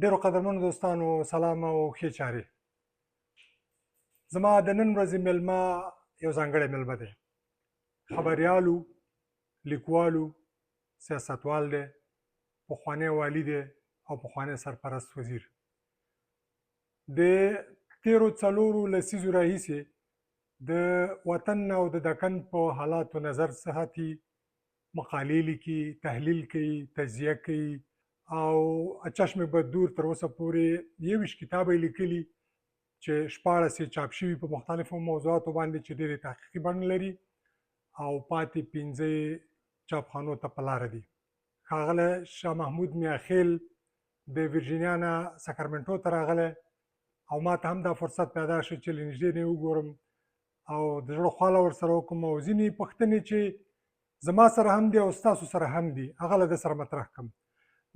ډیرو قدرمنو دوستانو سلام او ښې چارې. زما د نن ورځې میلمه یو ځانګړی میلمه دی. خبریالو، لیکوالو، سیاستوال دی، پخوانی والي دی او پخوانی سرپرست وزیر. د تیرو څلورو لسیزو راهیسې د وطن او د دکن په حالاتو نظر ساتي، مقالې لیکي، تحلیل کوي، تجزیه کوي او چشم بددور تر اوسه پورې 21 کتابه یې لیکلي چې 14 یې چاپ شوي په مختلفو موضوعاتو باندې چې ډېرې تحقیقي بڼه لري او پاتې 15 یې چاپخانو ته په لاره دي. ښاغلی شاه محمود میاخیل د ویرجینیا نه ساکرمنټو ته راغلی او ما ته هم دا فرصت پیدا شو چې له نږدې نه یې وګورم او د زړه خواله ورسره وکړم او ځینې پوښتنې چې زما سره هم دي او ستاسو سره هم دي هغه له ده سره مطرح کړم.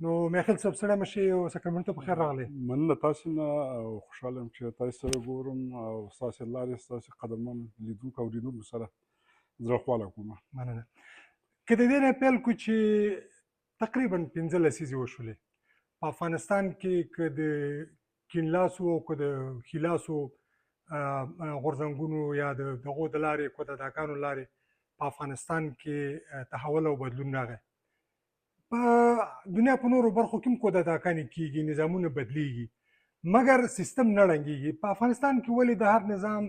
نو میاخیل صاحب سړی مشي او ساکرمنټو په خیر راغلی. مننه تاسو نه او خوشحاله یم چې تاسو سره ګورم او ستاسو لارې ستاسو قدمون لیدونکو او اورېدونکو سره زړه خواله کوم. مننه. که د دې نه پیل کړو چې تقریبا 15 لسیزې وشولې په افغانستان کې که د کیڼلاسو او که د ښیلاسو غورځنګونو یا د دغو د لارې کودتاګانو لارې په افغانستان کې تحول او بدلون راغی. په دنیا په نورو برخو کې هم کودتاګانې کېږي، نظامونه بدلیږي، مګر سیستم نه ړنګېږي. په افغانستان کې ولې د هر نظام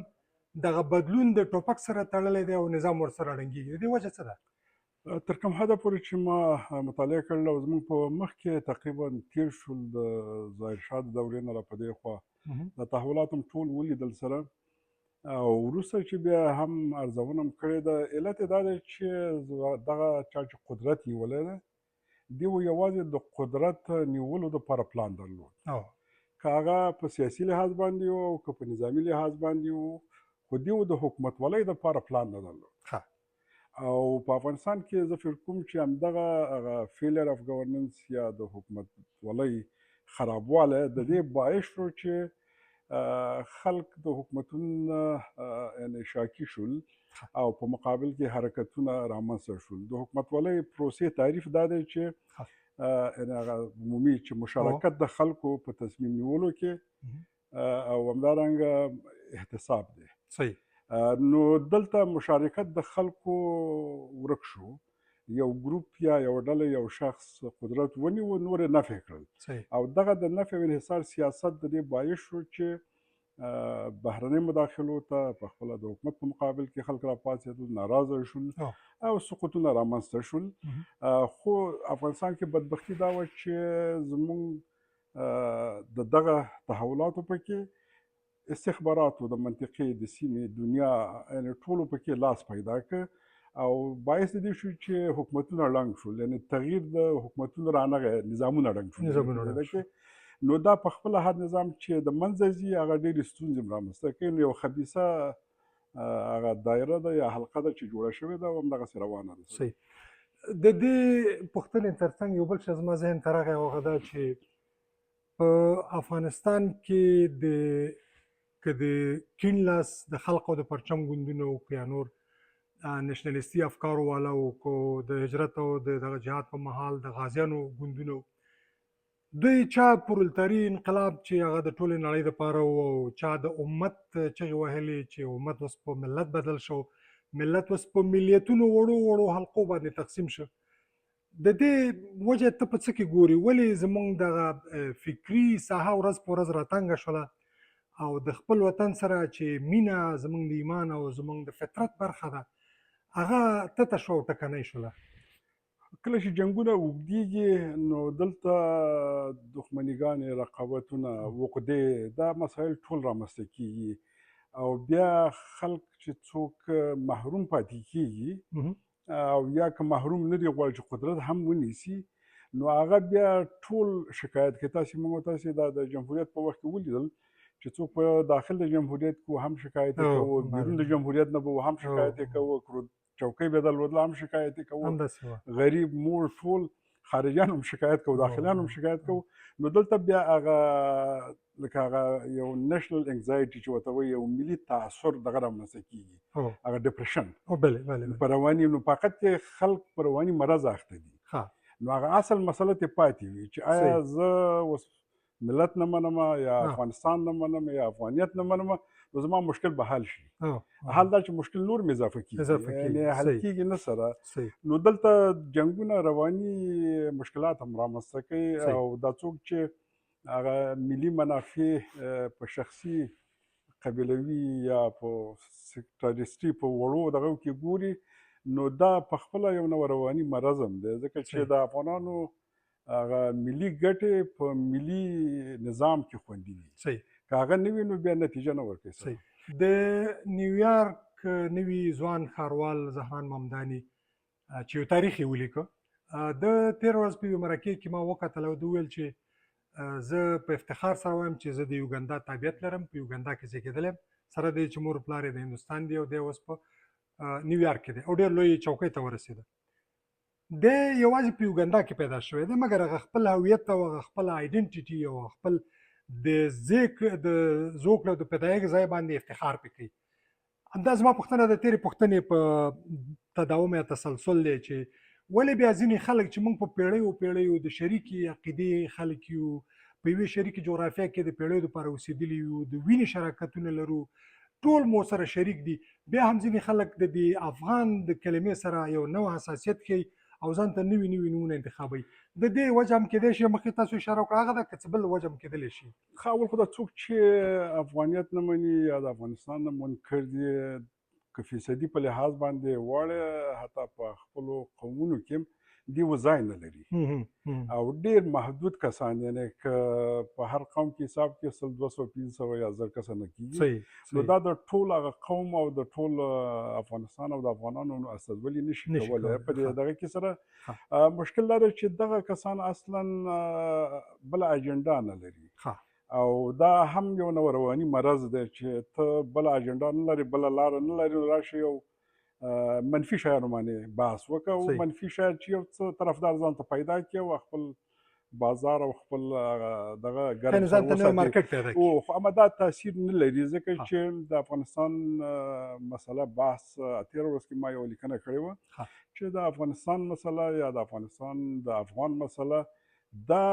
دغه بدلون د ټوپک سره تړلی دی او نظام ورسره ړنګېږي؟ د دې وجه څه ده؟ تر کوم حده پورې چې ما مطالعه کړل او زموږ په مخ کې تقریبا تیر شول د ظاهرشاه د دورې نه را په دې خوا د تحولات هم ټول ولیدل سره او وروسته چې بیا هم ارزونه م کړې ده. علت یې دا دی چې دغه چا چې قدرت نیولی دی دیو یوازې د قدرت نیولو دپاره پلان درلود، که هغه په سیاسي لحاظ باندې و او که په نظامي لحاظ باندې و، خو دیو د حکومتولۍ دپاره پلان نه درلود. او په افغانستان کې زه فکر کوم چې همدغه فیلر اف ګورننس یا د حکومتولۍ خرابوالی د دې باعث شو چې خلک د حکومتونو یعنې شاکي شول او په مقابل کې حرکتونه رامنځته شول. د حکومتولۍ پروسې تعریف دا دی چې یعنې هغه عمومي چې مشارکت د خلکو په تصمیم نیولو کې او همدارنګه احتساب دی. صحیح. نو دلته مشارکت د خلکو ورک شو، یو ګروپ یا یو ډله یو شخص قدرت ونیو، نور یې نفع کړل او دغه د نفع او انحصار سیاست د دې باعث شو چې بهرنۍ مداخلو ته په خپله د حکومت په مقابل کې خلک راپاڅېدل، ناراضه شول او سقوطونه رامنځته شول. خو افغانستان کې بدبختي دا وه چې زموږ د دغه تحولاتو پکې استخباراتو د منطقې د سیمې دنیا یعنې ټولو پکې لاس پیدا کړ او باعث د دې شو چې حکومتونه ړنګ شول، یعنې تغییر د حکومتونو رانغی، نظامونه ړنګ شول. نو دا په خپله هر نظام چې د منځه ځي هغه ډېرې ستونزې رامنځته کوي. نو یو خبیثه هغه دایره ده یا حلقه ده چې جوړه شوې ده او همدغسې روانه ده. صحیح. د دې پوښتنې ترڅنګ یو بل شی زما ذهن ته راغی او هغه دا چې په افغانستان کې که د کیڼ لاس د خلقو د پرچم ګوندونه و که یا نور نشنلیستي افکارو والا و که د هجرت او د دغه جهاد په مهال د غازیانو ګوندونه و، دوی چا پرولتاري انقلاب چې هغه د ټولې نړۍ دپاره و او چا د امت چغې وهلې چې امت اوس په ملت بدل شو، ملت اوس په ملیتونو وړو وړو حلقو باندې تقسیم شو. د دې وجه ته په څه کې ګوري؟ ولې زموږ دغه فکري ساحه ورځ په ورځ راتنګه شوله او د خپل وطن سره چې مینه زموږ د ایمان او زموږ د فطرت برخه ده هغه تته شوه او ټکنۍ شوله؟ کله چې جنګونه اوږدېږي نو دلته دښمنیګانې، رقابتونه، عقدې، دا مسایل ټول رامنځته کېږي او بیا خلک چې څوک محروم پاتې کېږي او یا که محروم نه دي غواړي چې قدرت هم ونیسي نو هغه بیا ټول شکایت کوي. تاسې دا د جمهوریت په وخت کې ولیدل چې څوک په داخل د جمهوریت کې هم شکایت یې کوو، بیرون د جمهوریت نه به هم شکایت یې کوو، چوکۍ به درلودله هم شکایت یې کوو، غریب موړ ټول خارجیان هم شکایت کوو، داخلیان هم شکایت کوو. نو دلته بیا هغه لکه هغه یو نیشنل انگزایټي چې ورته وایي یو ملي تعصر دغه رامنځته کېږي، هغه ډپریشن په رواني، نو په حقیقت کې خلک په رواني مرض اخته دي. نو هغه اصل مسله ترې پاتې وي چې آیا زه اوس ملت نه منم یا ها افغانستان نه منم یا افغانیت نه منم، نو زما مشکل به حل شي. ها حال دا چې مشکل نور مې اضافه کېږي، اضافه یعنې کېږي. حل صحیح کېږي نه سره. صحیح نو دلته جنګونه رواني مشکلات هم رامنځته کوي، صحیح او دا څوک چې هغه ملي منافع په شخصي قبیلوي یا په سیکټریستي په وړو دغو کې ګوري، نو دا په خپله یو نوع رواني مرض هم دی، ځکه صحیح چې د افغانانو هغه ملي ګټې په ملي نظام کې خوندي دي. صحیح که هغه نه وي نو بیا نتیجه نه ورکوي سره. صحیح. د نیویارک نوي ځوان ښاروال زهران ممداني چې یو تاریخ یې ولیکه، د تېره ورځ په یوه مرکې کې ما وکتل او ده وویل چې زه په افتخار سره وایم چې زه د یوګندا تابعیت لرم، په یوګندا کې زیږېدلی یم، سره د دې چې مور پلار یې د هندوستان دی او دی اوس په نیویارک کې دی او ډېر لوی چوکۍ ته ورسېده. دی یوازې په یوګندا کې پیدا شوی دی، مګر هغه خپل هویت او هغه خپل آیډنټیټي او خپل د زوکړې او د پیدایښت ځای باندې افتخار پرې کوي. همدا زما پوښتنه د تېرې پوښتنې په تداوم یا تسلسل دی چې ولې بیا ځینې خلک چې موږ په پیړیو پیړیو د شریکې عقیدې خلک یو، په یوې شریکې جغرافیه کې د پیړیو دپاره اوسېدلي یو، د وینې شراکتونه لرو، ټول مو سره شریک دي، بیا هم ځینې خلک د دې افغان د کلمې سره یو نوع حساسیت ښیي او ځان ته نوي نوي نومونه انتخابوي. د دې وجه هم کېدای شي مخکې تاسو اشاره وکړه هغه ده، که څه بل وجه هم کېدلی شي. ښه، اول خو دا څوک چې افغانیت نه مني یا د افغانستان نه منکر دي، که فیصدي په لحاظ باندې واړه، حتی په خپلو قومونو کې هم دې و ځای نه لري، او ډېر محدود کسان، یعنی که په هر قوم کې حساب کې 100 200 500 یا 1000 کسه نه کېږي. صحیح نو دا د ټول هغه قوم او د ټول افغانستان او د افغانانو استازولي نشي کولی. په دې دغه کې سره مشکل دا دی چې دغه کسان اصلا بله اجنډا نه لري، او دا هم یو نوع رواني مرض دی چې ته بله اجنډا نه لري، بله لاره نه لري، نو راشي یو منفي شیانو باندې بحث وکړه، او منفي شیان چې یو څه طرفدار ځان ته پیدا کړي او خپل بازار او خپل دغه ګرم سر وساتي، خو اما دا تاثیر نه لري، ځکه چې د افغانستان مسله بحث تېره ورځ کې ما یوه لیکنه کړې وه چې د افغانستان مسله یا د افغانستان د افغان مسله دا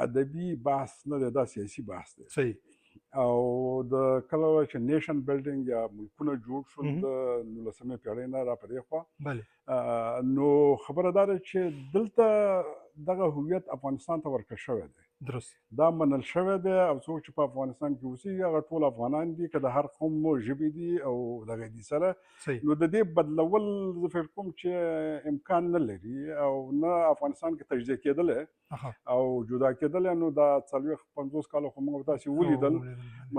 ادبي بحث نه دی، دا سیاسي بحث دی. صحیح. او د کله چې نیشن بلډینګ یا ملکونه جوړ شول د 19مې پیړۍ نه را په دې خوا، نو خبره دا ده چې دلته دغه هویت افغانستان ته ورکړل شوی دی، درست، دا منل شوی دی، او څوک چې په افغانستان کې اوسېږي هغه ټول افغانان دي، که د هر قوم ژبې دي او دغه دي سره. نو د دې بدلول زه فکر کوم چې امکان نه لري او نه افغانستان کې تجزیه کېدلی او جدا کېدلی. نو دا 40-50 کاله خو موږ تاسې ولیدل،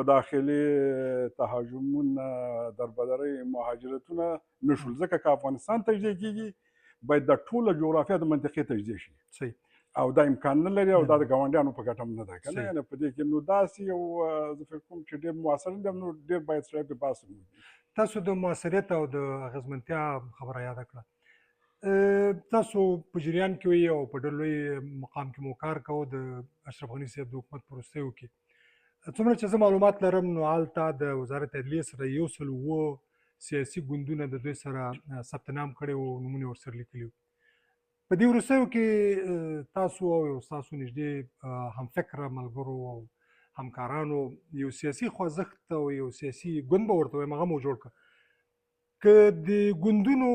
مداخلې، تهاجمونه، دربدرۍ، مهاجرتونه نه شول، ځکه که افغانستان تجزیه کېږي باید د ټوله جغرافیه د منطقې تجزیه شي. صحیح. او دا امکان نه لري، او دا د ګاونډیانو په ګټه هم نه ده، که نه، یعنې په دې کې نو داسې یو زه فکر کوم چې ډېر مؤثر دی، نو ډېر باید سړی پرې بحث وکړي. تاسو د مؤثریت او د اغېزمنتیا خبره یاده کړه، تاسو په جریان کې وئ او په ډېر لوی مقام کې مو کار کوو د اشرف غني صاحب د حکومت په وروستیو کې. څومره چې زه معلومات لرم نو هلته د وزارت عدلیې سره 107 سیاسي ګوندونه د دوی سره ثبت نام کړی و، نومونه یې ورسره لیکلي وو. په دې وروستیو کې تاسو او ستاسو نږدې همفکره ملګرو او همکارانو یو سیاسي خوځښت او یو سیاسي ګوند به ورته وایم هغه مو جوړ کړه. که د ګوندونو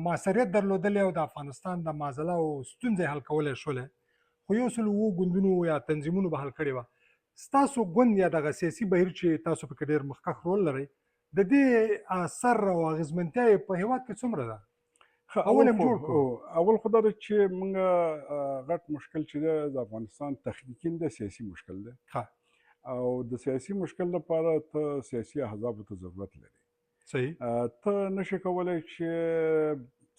مؤثریت درلودلی او د افغانستان د معضله او ستونزې حل کولی شولی، خو 107 ګوندونو یا تنظیمونو به حل کړې وه، ستاسو ګوند یا دغه سیاسي بهیر چې تاسو پکې ډېر مخکښ رول لرئ، د دې اثر او اغېزمنتیا یې په هېواد کې څومره ده؟ اول خو دا ده چې موږ غټ مشکل چې دی د افغانستان تخنیکي نه دی، سیاسي مشکل دی، او د سیاسي مشکل لپاره ته سیاسي احزابو ته ضرورت لري. صحیح. ته نشي کولی چې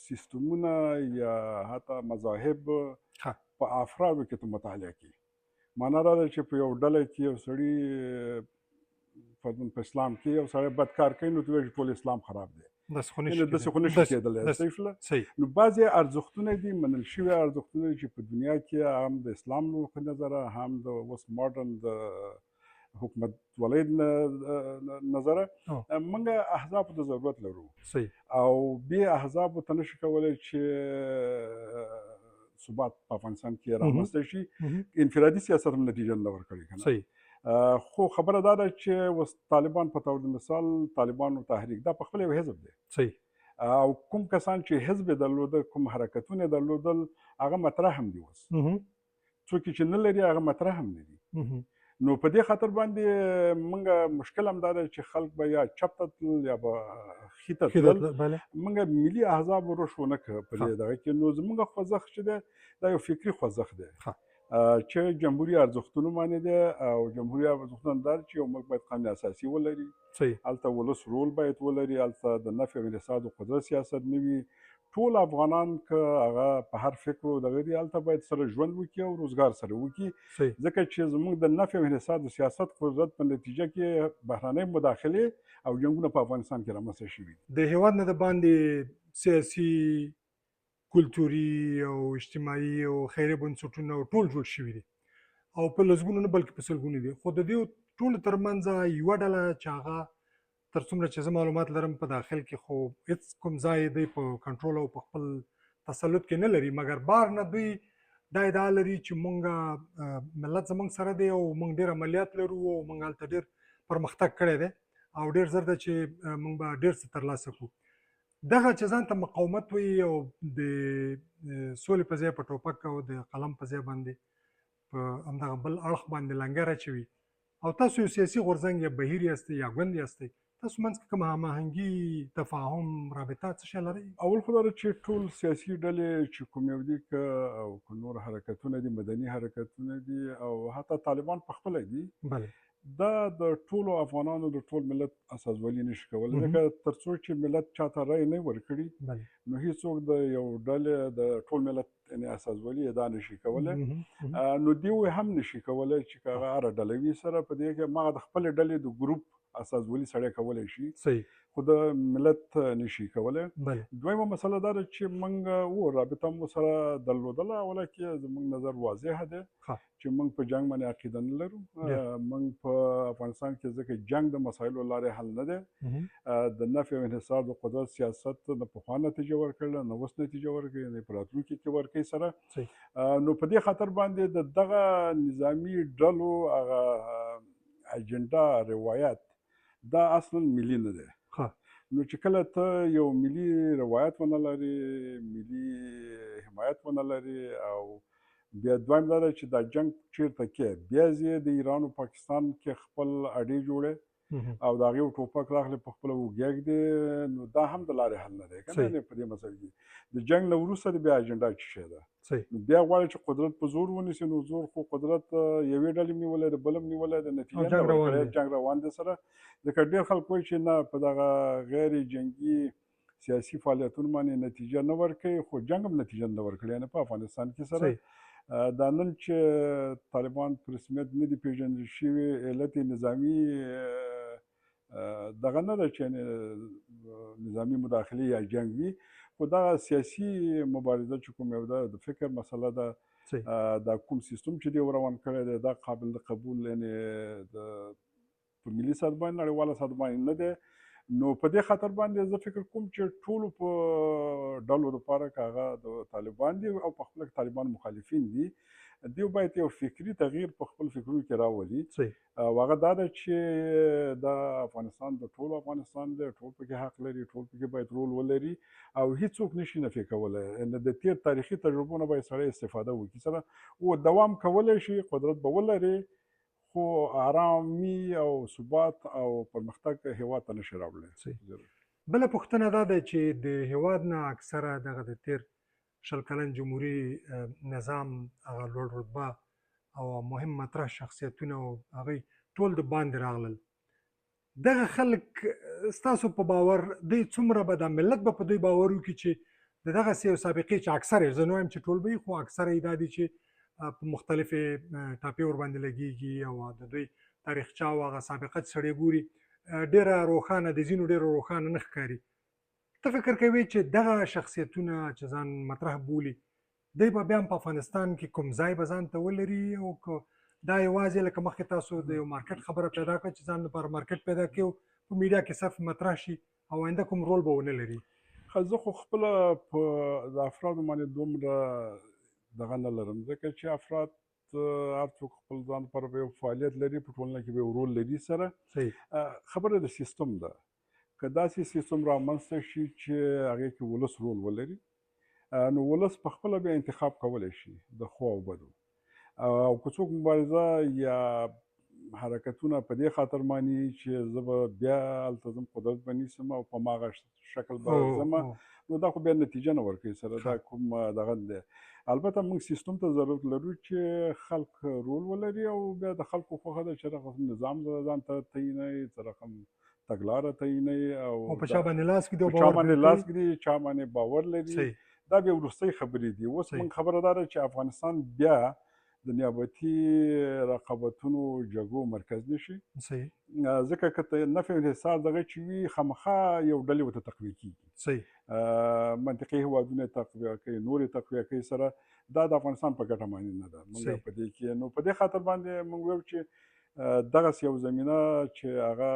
سیستمونه یا حتی مذاهب په افرادو کې ته مطالعه کړي. معنا دا ده چې په یو ډله کې یو سړي فرضاً په اسلام کې یو سړی بد کار کوي، نو ته وایې چې ټول اسلام خراب دی، داسې خو نشي کېدلی. صحیح شوله. نو بعضې ارزښتونه دي، منل شوي ارزښتونه چې په دنیا کې هم د اسلام له نظره، هم د اوس ماډرن د حکومتولۍ نظره، موږ احزابو ته ضرورت لرو. صحیح. او بې احزابو ته نشي کولی چې ثبات په افغانستان کې مهم. رامنځته شي. مهم. انفرادي سیاست هم نتیجه نه ورکړي که نه. صحیح. خو خبره دا ده چې اوس طالبان په طور مثال طالبانو تحریک دا په خپل یو حزب دی صحیح. او کوم کسان چې حزب یې درلوده کوم حرکتونه یې درلودل هغه مطرح هم دي اوس. مهم. څوک چې نه لري هغه مطرح هم نه دي. مهم. نو په دې خاطر باندې موږ مشکل هم دا دی چې خلک به یا چپ ته تلل یا به ښي ته تلل. بله. موږ ملي احزاب روش ونه کړه په دې دغه کې. نو زموږ خوځښت چې دی دا یو فکري خوځښت دی چې جمهوري ارزښتونو باندې دی او جمهوري ارزښتونه دا چې یو ملک باید قانون اساسي ولري. صحیح. هلته ولس رول باید ولري، هلته د نفع او انحصار د قدرت سیاست نه وي. ټول افغانان که هغه په هر فکر او دغه دي هلته باید سره ژوند وکړي او روزګار سره وکړي. ځکه چې زموږ د نفع او انحصار د سیاست قدرت په نتیجه کې بهرنۍ مداخلې او جنګونه په افغانستان کې رامنځته شوي دي. د هېواد نه د باندې سیاسي، کلتوري او اجتماعي او خیري بنسټونه ټول جوړ شوي دي او په لسګونو نه بلکې په سلګونو دي. خو د دې ټولو ترمنځ یوه ډله چې هغه تر څومره چې زه معلومات لرم په داخل کې خو هېڅ کوم ځای دی په کنټرول او په خپل تسلط کې نه لري، مګر بار نه دوی دا ادعا لري چې مونږ ملت زمونږ سره دی او مونږ ډېر عملیات لرو او مونږ هلته ډېر پرمختګ کړی دی او ډېر زر ده چې مونږ به ډېر څه ترلاسه کړو. دغه چې ځان ته مقاومت وایي او د سولې په ځای په ټوپک او د قلم په ځای باندې په همدغه بل اړخ باندې لنګر اچوي او تاسو یو سیاسي غورځنګ یا بهیر یاستئ یا ګوند یاستئ، تاسو منځ کې کومه هماهنګي، تفاهم، رابطه څه شی لرئ؟ اول خو دا ده چې ټول سیاسي ډلې چې کوم یو دي که او که نور حرکتونه دي، مدني حرکتونه دي او حتی طالبان پخپله دي، بله، دا د ټولو افغانانو د ټول ملت اساسوالي نشي کولی. ځکه تر څو چې ملت چاته رایې نه ورکړي نو هېڅوک د یو ډلې د ټول ملت یعنې اساسوالي ادا نشي کولی. نو دوی هم نشي کولی چې که هغه هره ډله وي سره په دې کې ما د خپلې ډلې د ګروپ اساسوالي سړی کولی شي، صحیح، خو د ملت نشي کولی. بله. دویمه مسله دا ده چې موږ رابطه مو سره درلودله. اوله کې زموږ نظر واضحه دی چې موږ په جنګ باندې عقیده نه لرو. موږ په افغانستان کې ځکه جنګ د مسایلو لارې حل نه دی. د نفع او انحصار د قدرت سیاست نه پخوا نتیجه ورکړله، نه اوس نتیجه ورکوي، نه په راتلونکي کې ورکوي سره. نو په دې خاطر باندې د دغه نظامي ډلو هغه اجنډا روایت دا اصلا ملي نه دی. نو چې کله ته یو ملي روایت ونه لرې، ملي حمایت ونه لرې او بیا دویم دا ده چې دا جنګ چېرته کې بیا ځې د ایران او پاکستان کې خپل اډې جوړې او د هغې ټوپک راغلی په خپله وږیا ږدې، نو دا هم د لارې حل نه دی که نه. په دې مسله کې د جنګ نه وروسته د بیا اجنډا څه شی ده. نو بیا غواړي چې قدرت په زور ونیسي، نو زور خو قدرت یوې ډلې نیولی دی، بل هم نیولی دی، نتیجه نه ورکړی، جنګ روان دی سره. ځکه ډېر خلک وایي چې نه په دغه غیر جنګي سیاسي فعالیتونو باندې نتیجه نه ورکوي، خو جنګ هم نتیجه نه ورکړې یعنې په افغانستان کې سره. دا نن چې طالبان په رسمیت نه دي پېژندل شوي، علت نظامي دغه نه ده چې نظامي مداخلې یا جنګ وي، خو دغه سیاسي مبارزه چې کوم یو ده د فکر مسله ده. دا کوم سیستم چې دی روان کړی دی دا قابل د قبول یعنې د په ملي سطح باندې نړیواله سطح باندې نه دی. نو په دې خاطر باندې زه فکر کوم چې ټولو په ډلو دپاره که هغه د طالبان دي او په خپله طالبان مخالفین دي، دوی باید یو فکري تغییر په خپل فکرونو کې راولي او هغه دا ده چې دا افغانستان د ټولو افغانستان دی، ټول پکې حق لري، ټول پکې باید رول ولري او هېڅوک نشي نفي کولی. د تېر تاریخي تجربو نه باید سړی استفاده وکړي، سره او دوام کولی شي، قدرت به ولري، خو آرامي او ثبات او پرمختګ هېواد ته نشي راوړلی. بله پوښتنه دا ده چې د هېواد نه اکثره دغه د تېر شل کلن جمهوري نظام هغه لوړ رتبه او مهم مطرح شخصیتونه او هغوی ټول د باندې راغلل. دغه خلک ستاسو په باور دوی څومره به دا ملت به په دوی باور وکړي چې د دغسې یو سابقې چې اکثر یې، زه نه وایم چې ټول به وي، خو اکثره یې دا دي چې په مختلفې ټاپې ورباندې لګېږي او د دوی تاریخچه او هغه سابقه چې سړی ګوري ډېره روښانه، د ځینو ډېره روښانه نه ښکاري. ته فکر کوي چې دغه شخصیتونه چې ځان مطرح بولي دوی به بیا هم په افغانستان کې کوم ځای به ځان ته ولري او که دا یوازې لکه مخکې تاسو د یو مارکیټ خبره پیدا کړه چې ځان لپاره مارکیټ پیدا کړي او په میډیا کې صرف مطرح شي او آینده کوم رول به ونه لري؟ زه خو خپله په د افرادو باندې دومره دغه نه لرم ځکه چې افراد هر څوک خپل ځان لپاره به یو فعالیت لري په ټولنه کې به یو رول لري سره صحیح خبره د سیستم ده که داسې سیستم رامنځته شي چې هغې کې ولس رول ولري نو ولس په خپله بیا انتخاب کولی شي د ښو او بدو او که څوک مبارزه یا حرکتونه په دې خاطر ماني چې زه به بیا هلته ځم قدرت به نیسم او په هماغه شکل به ځمه نو دا خو بیا نتیجه نه ورکوي سره دا کوم دغه دی البته موږ سیستم ته ضرورت لرو چې خلک رول ولري او بیا د خلکو خوښه ده چې رقم نظام ځان ته تعینوي څه رقم تګلاره تعینوي او په چا باندې لاس ږدي او په چا باندې لاس ږدي چا باندې باور لري دا بیا وروستۍ خبرې دي اوس موږ خبره دا ده چې افغانستان بیا د نیابتي رقابتونو جګړو مرکز نشي ځکه که نفع انحصار دغه چې وي خامخا یو ډلې ورته تقویه کېږي منطقي هېوادونه یې تقویه کوي نور یې تقویه کوي سره دا د افغانستان په ګټه باندې نه ده موږ په دې کې نو په دې خاطر باندې موږ ویل چې دغسې یو زمینه چې هغه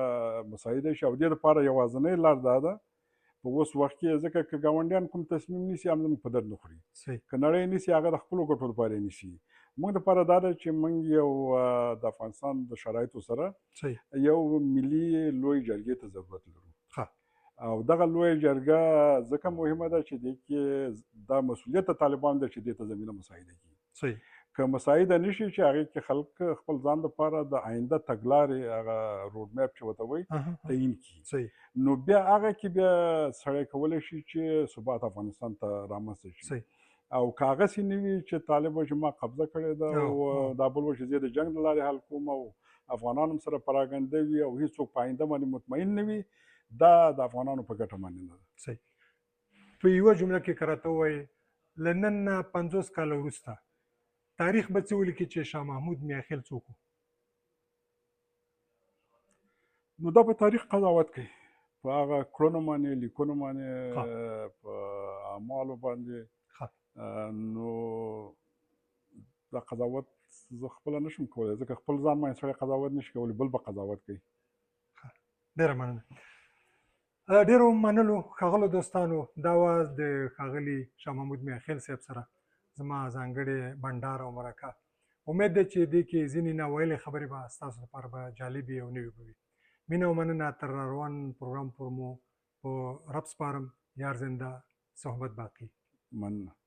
مساعده شي او دې دپاره یوازینۍ لار دا ده په اوس وخت کې ځکه که ګاونډیان کوم تصمیم نیسي هم زموږ په درد نه خوري که نړۍ نیسي هغه د خپلو ګټو لپاره یې نیسي موږ دپاره دا ده چې موږ یو د افغانستان د شرایطو سره یو ملي لوی جرګې ته ضرورت لرو او دغه لویه جرګه ځکه مهمه ده چې دې کې دا مسؤلیت د طالبانو ده چې دې ته زمینه مساعده کړي که مساعده نشي چې هغې کې خلک خپل ځان لپاره د آینده تګلارې هغه روډ میپ چې ورته وایي تعیین کړي نو بیا هغه کې بیا سړی کولی شي چې ثبات افغانستان ته رامنځته شي او که هغسې نه وي چې طالب وایي چې ما قبضه کړې ده او دا بل وایي چې زه د جنګ له لارې حل کوم او افغانان هم سره پراګنده وي او هېڅوک په آینده باندې مطمئن نه وي دا د افغانانو په ګټه باندې نه ده په یوه جمله کې که راته ووایي له نن نه 50 کاله وروسته تاریخ به څه ولیکي چې شاه محمود میاخیل څوک و نو دا په تاریخ قضاوت کوي په هغه کړنو باندې لیکنو باندې په اعمالو باندې نو دا قضاوت زه خپله نشم کولی ځکه خپل ځان باندې سړی قضاوت نشي کولی بل به قضاوت کوي ډېره مننه ډېرو منلو ښاغلو دوستانو دا وه د ښاغلي شاه محمود میاخیل صاحب سره زما ځانګړې بنډار او مرکه امید ده چې دې کې ځینې ناویلې خبرې به ستاسو لپاره به جالبې او نوې به وي مینه او مننه تر روان پروګرام پورې مو په رب سپارم یار زنده صحبت باقي مننه